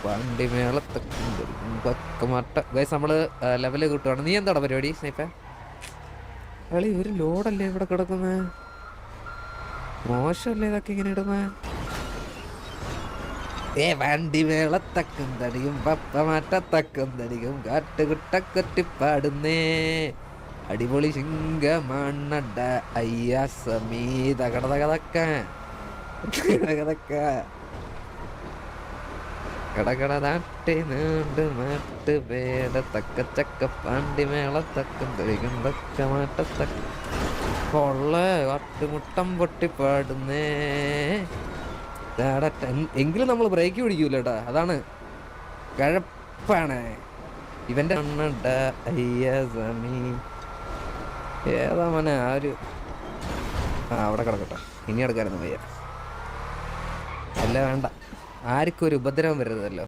വണ്ടി മേളത്തൊക്കെ ഗൈസ് നമ്മള് ലെവല് കിട്ടുവാണ്. നീ എന്താടാ പരിപാടി സ്നേഹിപ്പ? കളി ഒരു ലോഡല്ലേ ഇവിടെ കിടക്കുന്നത്? മോശമല്ലേ ഇതൊക്കെ ഇങ്ങനെ ഇടുന്നേ? വണ്ടി മേളത്തക്കും തടിയും പപ്പ മാറ്റത്തക്കും തടിയും കാട്ടുകുട്ടക്കൊറ്റിപ്പാടുന്നേ അടിപൊളി സിംഗമണ്ണട അയ്യ സമീത കടതകതക്ക കടകട നാട്ടി നീണ്ട് മാട്ട് പേട തക്ക ചക്ക പാണ്ടി മേളത്തക്കും തടിയും തക്ക മാറ്റത്തക്ക കൊള്ള കാട്ടുമുട്ടം പൊട്ടിപ്പാടുന്നേ. എങ്കിലും നമ്മൾ ബ്രേക്ക് പിടിക്കൂലട്ടാ, അതാണ് കഴപ്പാണ് ഇവന്റെ. ഏതാ മോനെ ആ ഒരു അവിടെ കിടക്കട്ടെ, ഇനി എടുക്കായിരുന്നു വയ്യ. അല്ല വേണ്ട, ആർക്കും ഒരു ഉപദ്രവം വരരുതല്ലോ.